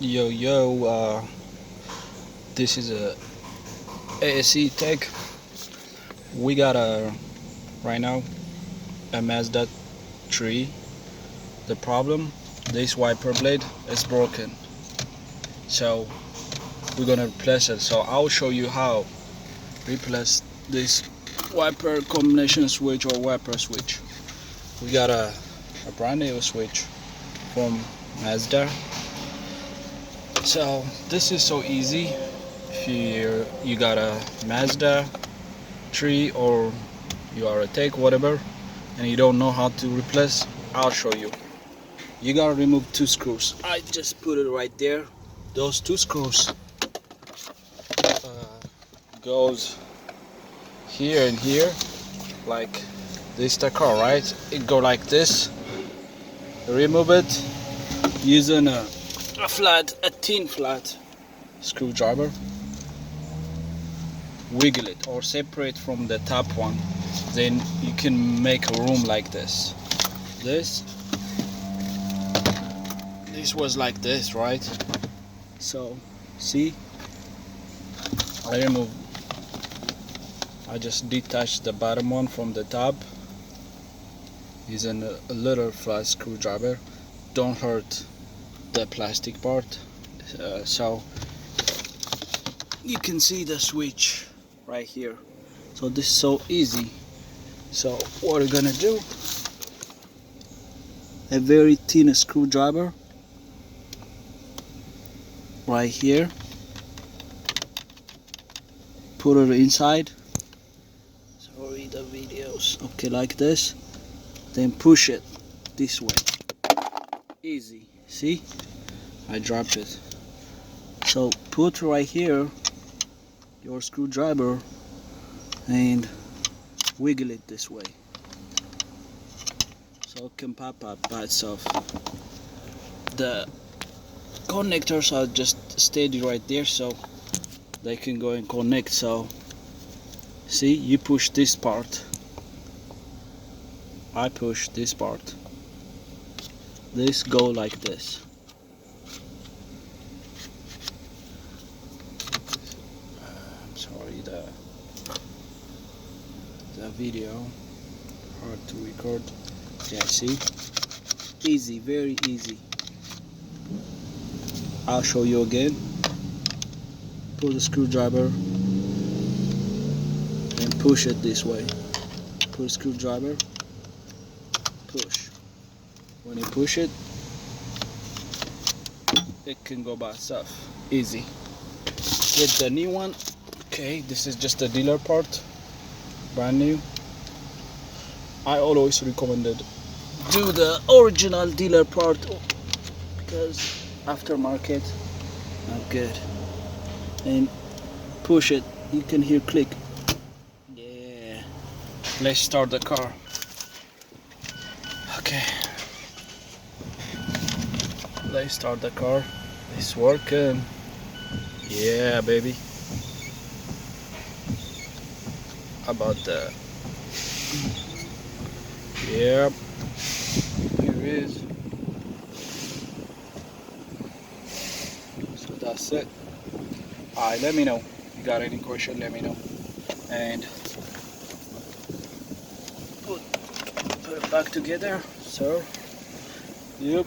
Yo, this is a ASE tech. We got right now a Mazda 3. The problem, this wiper blade is broken, so we're gonna replace it. So I'll show you how replace this wiper combination switch or wiper switch. We got a brand new switch from Mazda. So this is so easy. If you got a Mazda 3 or you are a Tech whatever and you don't know how to replace, I'll show you. You gotta remove two screws. I just put it right there. Those two screws goes here and here, like this the car, right? It go like this. Remove it using a thin flat screwdriver. Wiggle it or separate from the top one, then you can make a room like this. This was like this, right? So see, I just detached the bottom one from the top using a little flat screwdriver. Don't hurt the plastic part. So you can see the switch right here. So this is so easy. So what we're gonna do, a very thin screwdriver right here, put it inside. Sorry, the videos. Okay, like this, then push it this way. Easy. See, I dropped it. So put right here your screwdriver and wiggle it this way, so it can pop up by itself. The connectors are just steady right there, so they can go and connect. So see, you push this part, I push this part, this go like this. I'm sorry, the video hard to record. Yeah, see, easy, very easy. I'll show you again. Pull the screwdriver and push it this way. Pull the screwdriver, push. When you push it, it can go by itself. Easy. Get the new one. Okay, this is just a dealer part, brand new. I always recommended do the original dealer part because aftermarket not good. And push it, you can hear click. Yeah, let's start the car. Okay, let's start the car. It's working. Yeah, baby. How about that? Yep, here it is. So that's it. Alright, let me know. If you got any question, let me know. And put it back together. So, yep.